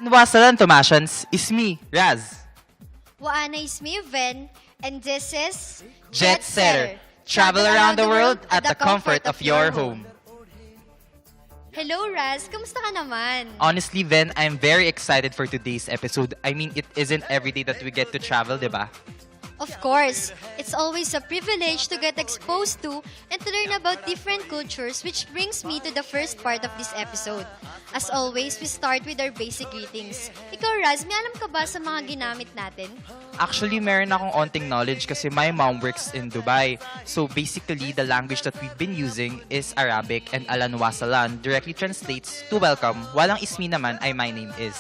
Wasalan Thomasians is me, Raz. Waana is me, Ven, and this is Jetsetter. Travel around the world at the comfort of your home. Hello, Raz. Kamusta ka naman? Honestly, Ven, I'm very excited for today's episode. I mean, it isn't every day that we get to travel, diba? Of course, it's always a privilege to get exposed to and to learn about different cultures, which brings me to the first part of this episode. As always, we start with our basic greetings. Ikaw, Raz, may alam ka ba sa mga ginamit natin? Actually, meron akong onting knowledge kasi my mom works in Dubai. So basically, the language that we've been using is Arabic and Alan Wasalan directly translates to welcome. Walang ismi naman ay my name is.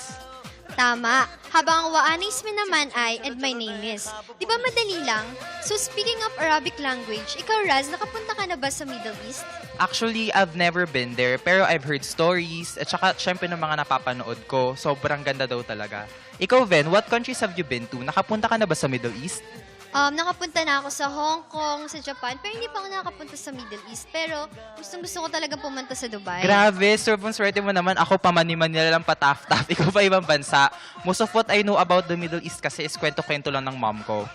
Tama. Habang ang waanis mi naman ay, and my name is. Di ba madali lang? So speaking of Arabic language, ikaw Raz, nakapunta ka na ba sa Middle East? Actually, I've never been there, pero I've heard stories, at saka syempre ng mga napapanood ko, sobrang ganda daw talaga. Ikaw, Ven, what countries have you been to? Nakapunta ka na ba sa Middle East? Nakapunta na ako sa Hong Kong, sa Japan, pero hindi pa ako nakapunta sa Middle East. Pero gusto ko talagang pumunta sa Dubai. Grabe, sobrang swerte mo naman. Ako pa Manila lang pataf-taf. Ikaw pa ibang bansa. Most of what I know about the Middle East kasi is kwento-kwento lang ng mom ko.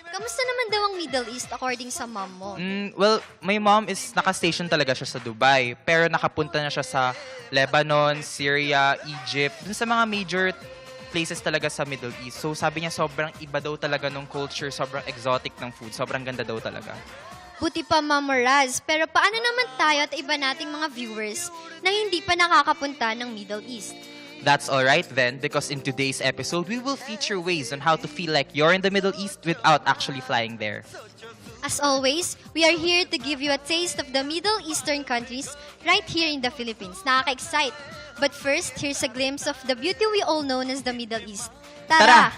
Kamusta naman daw ang Middle East according sa mom mo? Well, my mom is naka-station talaga siya sa Dubai. Pero nakapunta na siya sa Lebanon, Syria, Egypt. Dun sa mga major places talaga sa Middle East. So sabi niya sobrang iba daw talaga ng culture, sobrang exotic ng food, sobrang ganda daw talaga. Buti pa, Ma'am Raz. Pero paano naman tayo at iba nating mga viewers na hindi pa nakakapunta ng Middle East? That's alright then, because in today's episode, we will feature ways on how to feel like you're in the Middle East without actually flying there. As always, we are here to give you a taste of the Middle Eastern countries right here in the Philippines. Nakaka-excite. But first, here's a glimpse of the beauty we all know as the Middle East. Tara!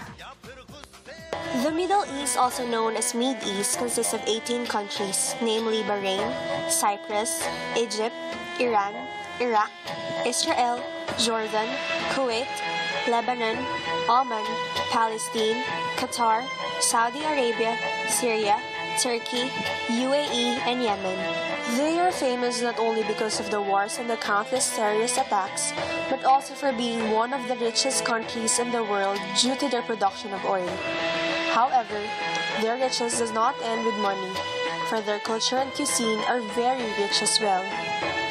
The Middle East, also known as Mid-East, consists of 18 countries, namely Bahrain, Cyprus, Egypt, Iran, Iraq, Israel, Jordan, Kuwait, Lebanon, Oman, Palestine, Qatar, Saudi Arabia, Syria, Turkey, UAE, and Yemen. They are famous not only because of the wars and the countless terrorist attacks, but also for being one of the richest countries in the world due to their production of oil. However, their riches does not end with money, for their culture and cuisine are very rich as well.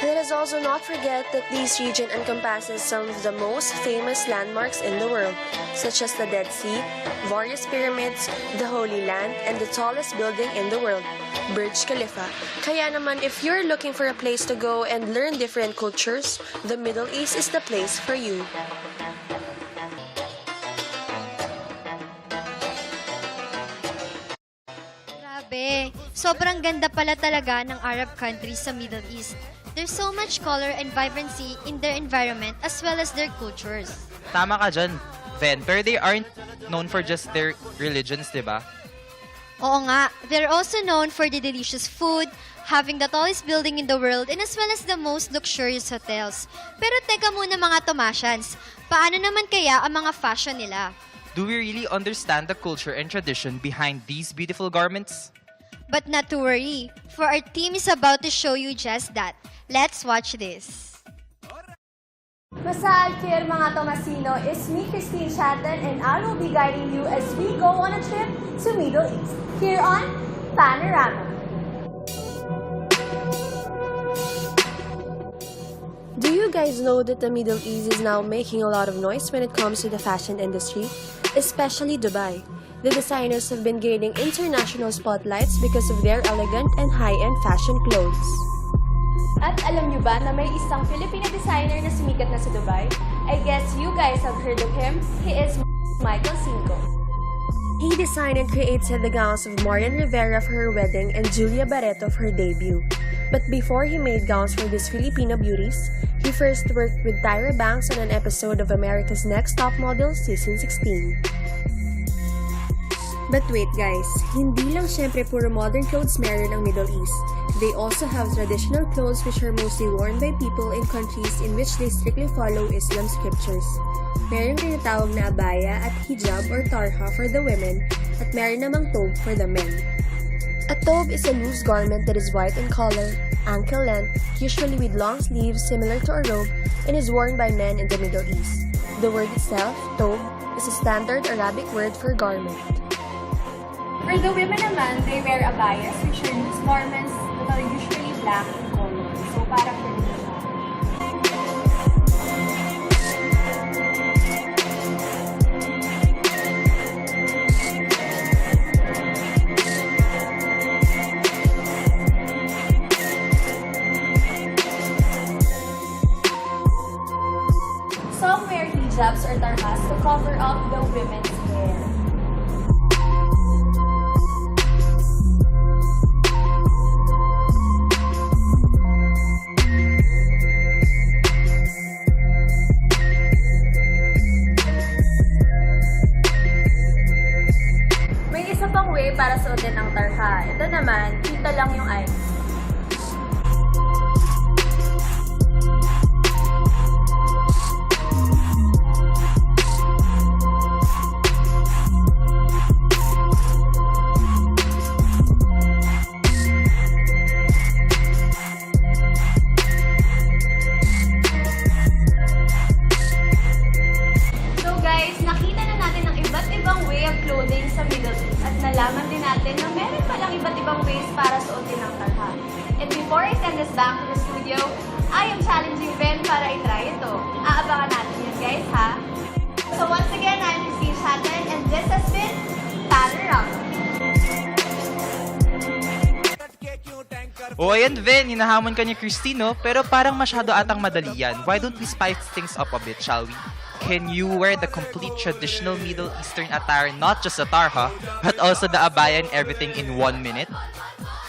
Let us also not forget that this region encompasses some of the most famous landmarks in the world, such as the Dead Sea, various pyramids, the Holy Land, and the tallest building in the world, Burj Khalifa. Kaya naman, if you're looking for a place to go and learn different cultures, the Middle East is the place for you. Grabe, sobrang ganda pala talaga ng Arab countries sa Middle East. There's so much color and vibrancy in their environment as well as their cultures. Tama ka dyan, Ven, pero they aren't known for just their religions, di ba? Oo nga, they're also known for the delicious food, having the tallest building in the world, and as well as the most luxurious hotels. Pero teka muna mga Thomasians, paano naman kaya ang mga fashion nila? Do we really understand the culture and tradition behind these beautiful garments? But not to worry, for our team is about to show you just that. Let's watch this. Masa Alfier mga Tomasino, is me Christine Shatton and I will be guiding you as we go on a trip to Middle East here on Panorama. Do you guys know that the Middle East is now making a lot of noise when it comes to the fashion industry? Especially Dubai. The designers have been gaining international spotlights because of their elegant and high-end fashion clothes. At alam nyo ba na may isang Filipino designer na sumikat na sa Dubai? I guess you guys have heard of him. He is Michael Cinco. He designed and created the gowns of Marian Rivera for her wedding and Julia Barreto for her debut. But before he made gowns for these Filipino beauties, he first worked with Tyra Banks on an episode of America's Next Top Model Season 16. But wait guys, hindi lang syempre puro modern clothes meron ang Middle East. They also have traditional clothes which are mostly worn by people in countries in which they strictly follow Islam scriptures. Meron tinatawag na abaya at hijab or tarha for the women at meron namang thobe for the men. A thobe is a loose garment that is white in color, ankle length, usually with long sleeves similar to a robe, and is worn by men in the Middle East. The word itself, thobe, is a standard Arabic word for garment. For the women naman, they wear abayas, which are loose garments that are usually black in color. So, parang ganun siya. Some wear hijabs or tarhas to cover up the women's hair. May isa pang way para suotin ang tarha. Ito naman, kita lang yung eyes. Clothing sa Middle East at nalaman din natin na meron palang iba't ibang ways para suotin ang tarha. And before I send this back to the studio, I am challenging Ben para i-try ito. Aabangan natin yan guys ha. So once again, I'm Christine Chatten and this has been Pattern Up. O ayan, Ven, hinahamon ka ni Christine, no? Pero parang masyado atang madali yan. Why don't we spice things up a bit, shall we? Can you wear the complete traditional Middle Eastern attire, not just a tarha, but also the abaya and everything in 1 minute?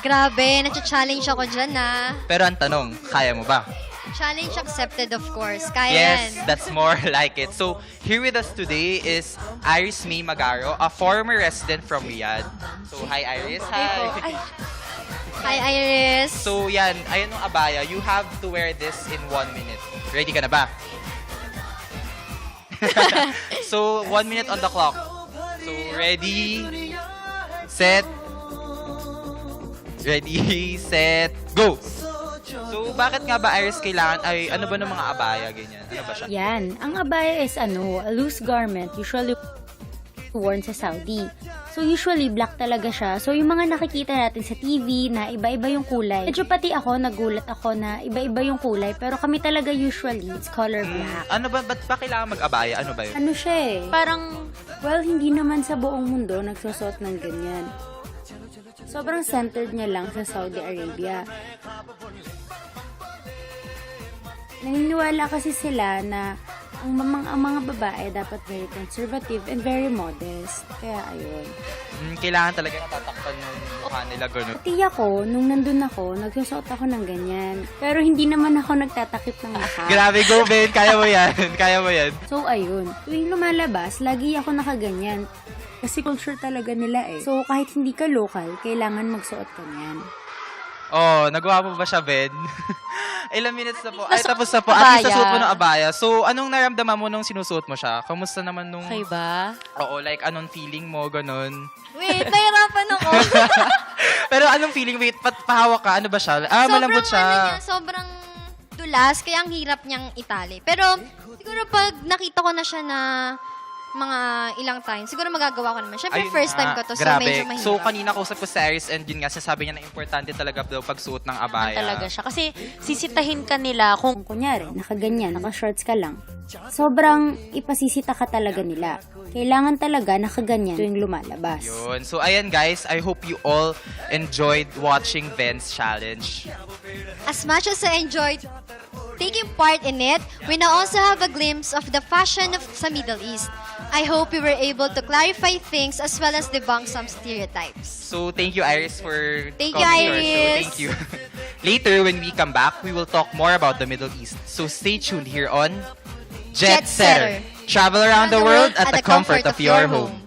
Grabe, na-challenge ako dyan na. Pero ang tanong, kaya mo ba? Challenge accepted, of course. Kaya Yes, yan. that's more like it. So, here with us today is Iris May Magaro, a former resident from Riyadh. So, hi Iris. Hi. Hi, Iris. So, yan, ayan yung abaya. You have to wear this in 1 minute. Ready ka na ba? So, 1 minute on the clock. So, ready, set, go! So, bakit nga ba, Iris, kailangan, ano ba ng mga abaya, ganyan? Ano ba siya? Yan. Ang abaya is a loose garment, usually worn sa Saudi. So, usually, black talaga siya. So, yung mga nakikita natin sa TV na iba-iba yung kulay. Medyo pati ako, nagulat ako na iba-iba yung kulay. Pero kami talaga usually, it's color black. Ano ba, ba't ba kailangan mag-abaya? Ano ba yun? Ano siya eh? Parang, well, hindi naman sa buong mundo nagsusot ng ganyan. Sobrang centered niya lang sa Saudi Arabia. Naniniwala kasi sila na ang mga babae dapat very conservative and very modest. Kaya ayun. Kailangan talaga natatakpan yung mukha nila, gano'n. Pati ako, nung nandun ako, nagsusuot ako ng ganyan. Pero hindi naman ako nagtatakip ng mukha. Grabe, go, Ben! Kaya mo yan. Kaya mo yan. So ayun, tuwing lumalabas, lagi ako nakaganyan. Kasi culture talaga nila eh. So kahit hindi ka local, kailangan magsuot ka niyan. Oh, nagawa mo ba siya, Ben? Ilang minutes na po. Ay, tapos na po. At least nasuot mo ng abaya. So, anong naramdaman mo nung sinusuot mo siya? Kamusta naman nung... Okay ba? Oo, like, anong feeling mo, ganun? Wait, nahirapan ako. Pero anong feeling? Wait, pahawak ka. Ano ba siya? Malambot siya. Sobrang dulas, kaya ang hirap niyang itali. Pero, siguro pag nakita ko na siya na mga ilang times, siguro magagawa ko naman. Siyempre, Ayun first time nga, ko to, so grabe. medyo mahirap. So, kanina kausap ko si Iris and yun nga, sasabi niya na importante talaga daw pagsuot ng abaya. Talaga siya. Kasi sisitahin ka nila kung Kung kunyari, nakaganyan, naka-shorts ka lang. Sobrang ipasisita ka talaga nila. Kailangan talaga nakaganyan tuwing lumalabas. Yun. So, ayan guys, I hope you all enjoyed watching Ben's challenge. As much as I enjoyed taking part in it, we now also have a glimpse of the fashion of sa Middle East. I hope we were able to clarify things as well as debunk some stereotypes. So, thank you, Iris, for Thank coming you, to our show. Iris. Thank you. Later, when we come back, we will talk more about the Middle East. So, stay tuned here on Jetsetter. Travel around the world at the comfort of your home.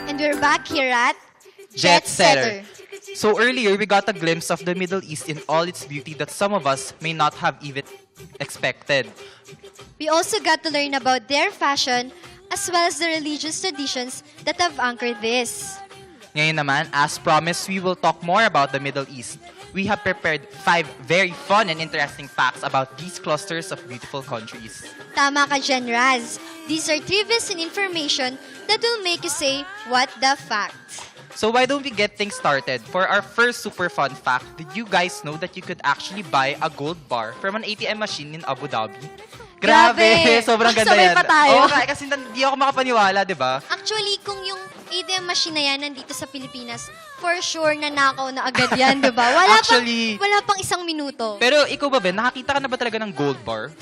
And we're back here at Jetsetter. So earlier, we got a glimpse of the Middle East in all its beauty that some of us may not have even expected. We also got to learn about their fashion as well as the religious traditions that have anchored this. Ngayon naman, as promised, we will talk more about the Middle East. We have prepared 5 very fun and interesting facts about these clusters of beautiful countries. Tama ka dyan, Raz. These are trivias and information that will make you say, what the fact? So why don't we get things started? For our first super fun fact, did you guys know that you could actually buy a gold bar from an ATM machine in Abu Dhabi? Grabe! Sobrang ganda Sabay yan. pa tayo. Oo, kasi hindi ako makapaniwala, di ba? Actually, kung yung ATM machine na yan nandito sa Pilipinas, for sure nanakaw na agad yan, di ba? Actually- wala pang isang minuto. Pero ikaw ba, Ben, nakakita ka na ba talaga ng gold bar?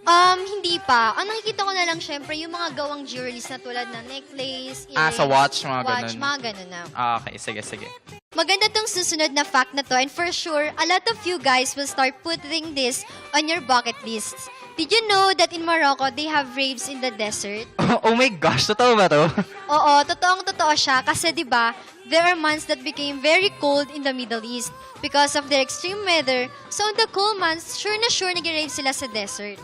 Hindi pa. Ang nakikita ko na lang, syempre, yung mga gawang jewelries na tulad ng necklace, earrings, Sa watch, mga ganun. mga ganun na. Okay, sige. Maganda tong susunod na fact na to, and for sure, a lot of you guys will start putting this on your bucket lists. Did you know that in Morocco, they have raves in the desert? Oh my gosh, totoo ba to? Oo, totoo siya. Kasi 'di ba, there are months that became very cold in the Middle East because of their extreme weather. So in the cold months, sure nag-rave sila sa desert.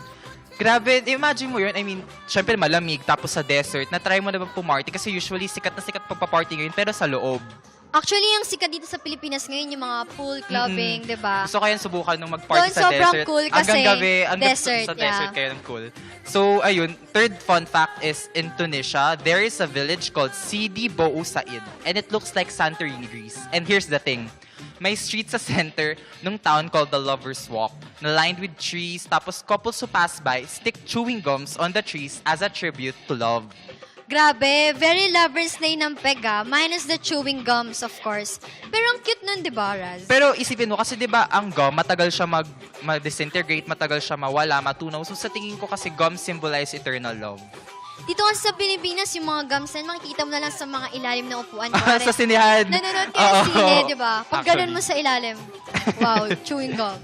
Grabe, imagine mo yun. I mean, syempre malamig, tapos sa desert, na-try mo na ba pumarty? Kasi usually, sikat na sikat pagpa-party ngayon, pero sa loob. Actually, yung sikat dito sa Pilipinas ngayon, yung mga pool clubbing, 'di ba? Gusto ko yan subukan nung mag-party Doon sa sobrang desert. cool kasi hanggang gabi, hanggang desert, sa desert yeah. kayo ng cool. So, ayun, third fun fact is in Tunisia, there is a village called Sidi Bou Said, and it looks like Santorini, Greece. And here's the thing, may street sa center nung town called the Lover's Walk, na lined with trees, tapos couples who pass by stick chewing gums on the trees as a tribute to love. Grabe, very lover's lane ng pega, minus the chewing gums, of course. Pero ang cute nun, di ba, Raz? Pero isipin mo, kasi di ba ang gum, matagal siya mag-disintegrate, matagal siya mawala, matunaw. So sa tingin ko kasi gum symbolize eternal love. Dito kasi sa Pilipinas, yung mga gums na makikita mo na lang sa mga ilalim na upuan. Sa sinihan. Nanonood ka ng sine, di ba? Pag ganun mo sa ilalim, wow, chewing gum.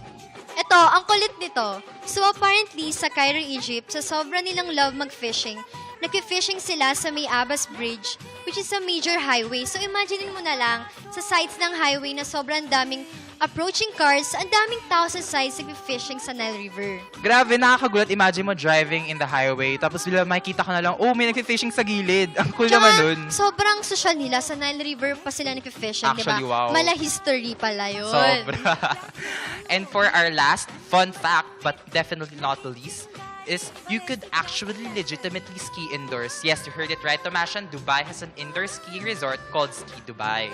Ito, ang kulit nito. So apparently, sa Cairo, Egypt, sa sobra nilang love mag-fishing, nag-fishing sila sa May Abbas Bridge, which is a major highway. So imagine mo na lang, sa sides ng highway na sobrang daming approaching cars, ang daming tao sa sides nag-fishing sa Nile River. Grabe, nakakagulat. Imagine mo driving in the highway, tapos bila makikita ka na lang, oh, may nag-fishing sa gilid. Ang cool naman nun. Sobrang social nila. Sa Nile River pa sila nag-fishing, di ba? Actually, wow. Mala history pala yun. Sobra. And for our last fun fact, but definitely not the least, is you could actually legitimately ski indoors. Yes, you heard it right, Thomasians. Dubai has an indoor skiing resort called Ski Dubai.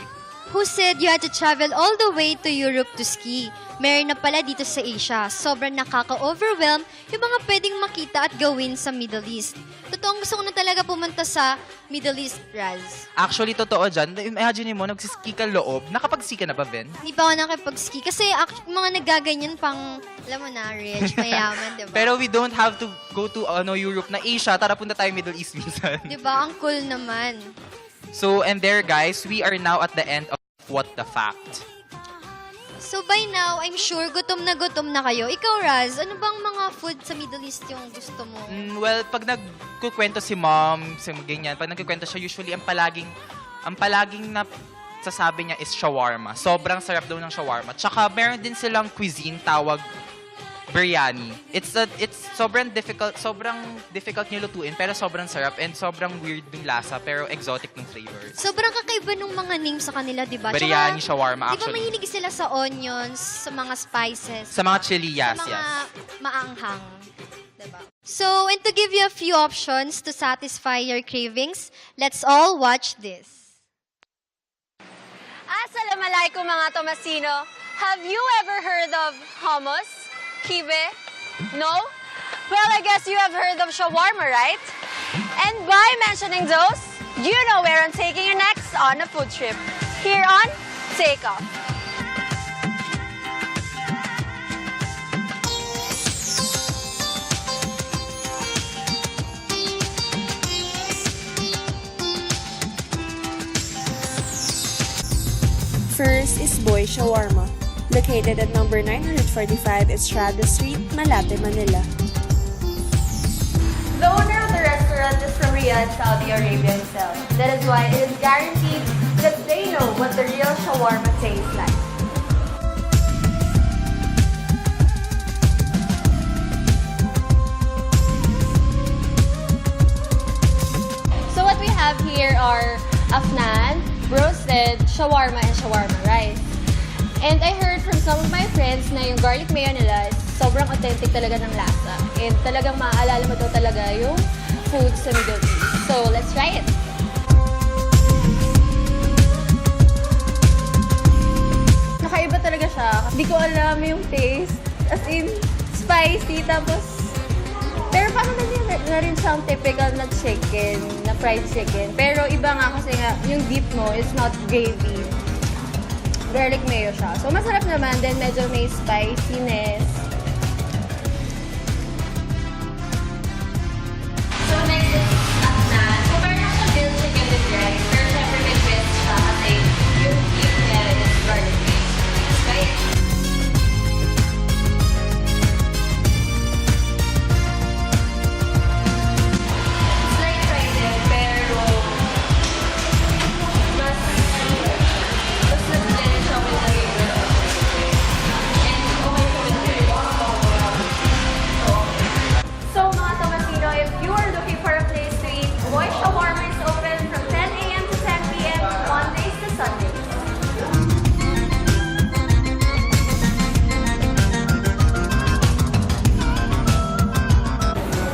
Who said you had to travel all the way to Europe to ski? Meron na pala dito sa Asia. Sobrang nakaka-overwhelm yung mga pwedeng makita at gawin sa Middle East. Totoong gusto ko na talaga pumunta sa Middle East, Raz. Actually, totoo dyan. Imagine mo, nagsiski ka loob. Nakapag-ski ka na ba, Ben? Hindi pa ako nakipag-ski kasi mga nagaganyan pang, alam mo na, rich, mayaman, di ba? Pero we don't have to go to Europe na Asia. Tara, punta tayo Middle East minsan. Di ba? Ang cool naman. So, and there guys, we are now at the end of What the Fact. So by now, I'm sure gutom na kayo. Ikaw, Raz, ano bang mga food sa Middle East yung gusto mo? Well, pag nagkukwento si mom, ganyan, pag nagkukwento siya, usually ang palaging na sasabi niya is shawarma. Sobrang sarap daw ng shawarma. Tsaka meron din silang cuisine tawag biryani. It's sobrang difficult niya lutuin, pero sobrang sarap and sobrang weird yung lasa, pero exotic ng flavors. Sobrang kakaiba ng mga names sa kanila, di ba? Biryani, shawarma, Di ba actually. mahilig sila sa onions, sa mga spices, Sa mga chili, yes, sa mga yes. maanghang? Diba? So, and to give you a few options to satisfy your cravings, let's all watch this. Assalamualaikum mga Thomasino. Have you ever heard of hummus? Kibe? No? Well, I guess you have heard of shawarma, right? And by mentioning those, you know where I'm taking you next on a food trip. Here on Take Off. First is Boy Shawarma, located at number 945 Estrada Street, Malate, Manila. The owner of the restaurant is from Riyadh, Saudi Arabia himself. That is why it is guaranteed that they know what the real shawarma tastes like. have here are afnan, roasted, shawarma, and shawarma rice. And I heard from some of my friends na yung garlic mayo nila is sobrang authentic talaga ng lasa. And talagang maaalala mo daw talaga yung food sa Middle East. So, let's try it! Nakaiba talaga siya. Hindi ko alam yung taste. As in, spicy, tapos... Pero parang na rin siyang typical na chicken, na fried chicken. Pero iba nga kasi nga, yung dip mo is not gravy. Garlic mayo siya. So, masarap naman. Then, medyo may spiciness. So, next is afnan. So, parang siya grilled chicken with rice. Pero, syempre, may twist siya kasi yung beef niya is garlic mayo. Let's try it. Slight fried din, pero mas na-blend siya with the flavor of chicken. And okay siya with the So, mga Thomasino, if you are looking for a place to eat, Boy Shawarma is open from 10 a.m. to 10 p.m. Mondays to Sundays.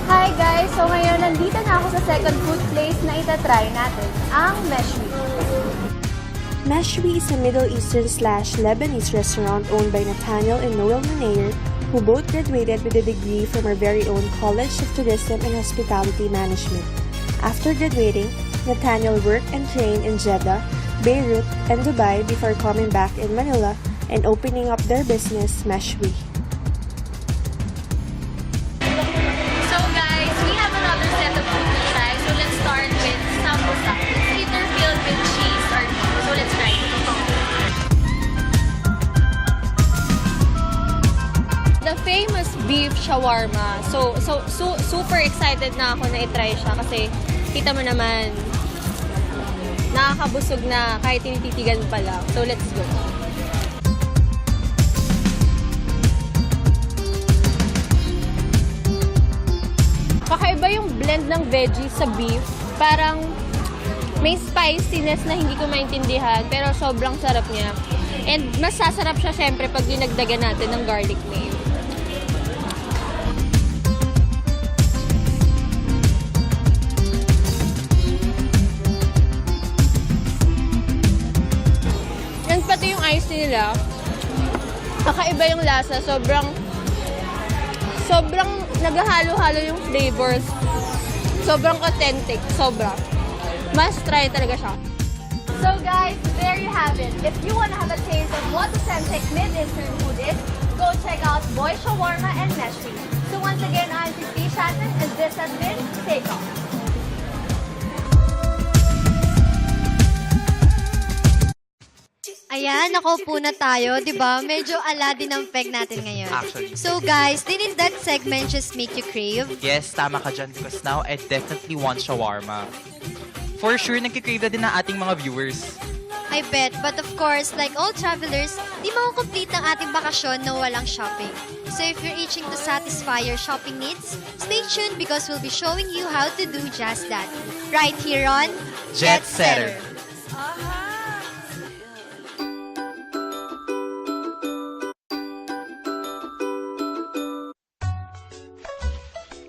Hi guys! So ngayon, nandito na ako sa second food place na itatry natin, ang Meshwi. Meshwi is a Middle Eastern/Lebanese restaurant owned by Nathaniel and Noel Meneses, who both graduated with a degree from our very own College of Tourism and Hospitality Management. After graduating, Nathaniel worked and trained in Jeddah, Beirut, and Dubai before coming back in Manila and opening up their business, Meshwi. So guys, we have another set of food to try. So let's start with samosa. It's either filled with cheese or meat. So let's try it. The famous beef shawarma. So super excited na ako na i-try siya kasi kita mo naman nakakabusog na kahit tinititigan mo pa lang. So let's go. Kakaiba yung blend ng veggies sa beef. Parang may spiciness na hindi ko maintindihan, pero sobrang sarap niya. And mas sasarap siya syempre pag dinagdagan natin ng garlic mayo. And pati yung ice nila, kakaiba yung lasa. Sobrang naghahalo-halo yung flavors. Sobrang authentic. Sobra. Must try talaga siya. So guys, there you have it. If you want to have a taste of what authentic Mid-Eastern food is, go check out Boy Shawarma and Meshwi. So once again, I'm Trishabele and this has been Take Off. Ayan, nakaupo na tayo, di ba? Medyo Aladdin ang peg natin ngayon. Actually. So guys, didn't that segment just make you crave? Yes, tama ka dyan because now I definitely want shawarma. For sure, nagkikrave na din ang ating mga viewers. I bet, but of course, like all travelers, di makukomplete ang ating bakasyon na walang shopping. So if you're itching to satisfy your shopping needs, stay tuned because we'll be showing you how to do just that. Right here on Jetsetter.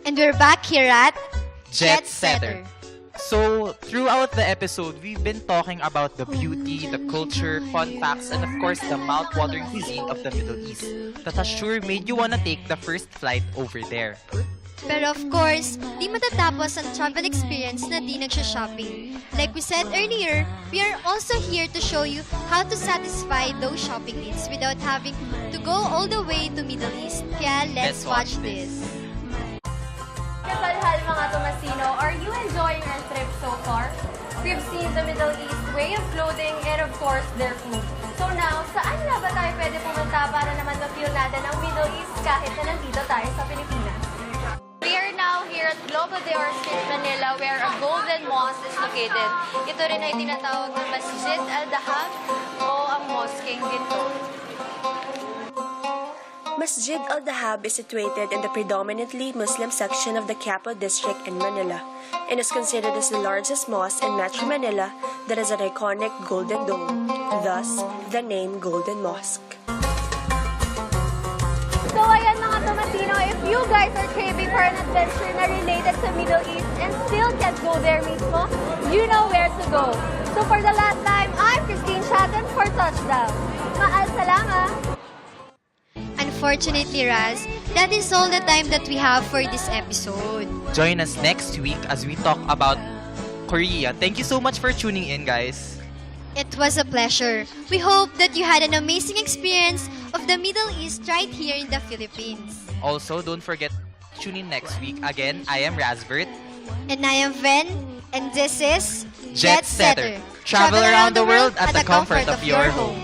And we're back here at Jetsetter. So, throughout the episode, we've been talking about the beauty, the culture, fun facts, and of course, the mouth-watering cuisine of the Middle East that has sure made you wanna take the first flight over there. Pero of course, di matatapos ang travel experience na di nagsha-shopping. Like we said earlier, we are also here to show you how to satisfy those shopping needs without having to go all the way to Middle East. Kaya let's watch this. Kasalhal mga Thomasino, are you enjoying our trip so far? We've seen the Middle East way of clothing and of course their food. So now, saan na ba tayo pwede pumunta para naman ma-feel natin ang Middle East kahit na nandito tayo sa Pilipinas? We are now here at Global de Oro Street, Manila, where a golden mosque is located. Ito rin ay tinatawag na Masjid al-Dahab o ang Moskeng Ginto. Masjid al-Dahab is situated in the predominantly Muslim section of the Quiapo district in Manila and is considered as the largest mosque in Metro Manila that has an iconic golden dome, thus the name Golden Mosque. So ayan mga Thomasino, if you guys are craving for an adventure na related sa Middle East and still can't go there mismo, you know where to go. So for the last time, I'm Christine Chatten for Touchdown. Maal salama! Unfortunately, Raz, that is all the time that we have for this episode. Join us next week as we talk about Korea. Thank you so much for tuning in, guys. It was a pleasure. We hope that you had an amazing experience of the Middle East right here in the Philippines. Also, don't forget to tune in next week. Again, I am Razbert. And I am Ven, and this is Jetsetter. Travel around the world at the comfort of your home.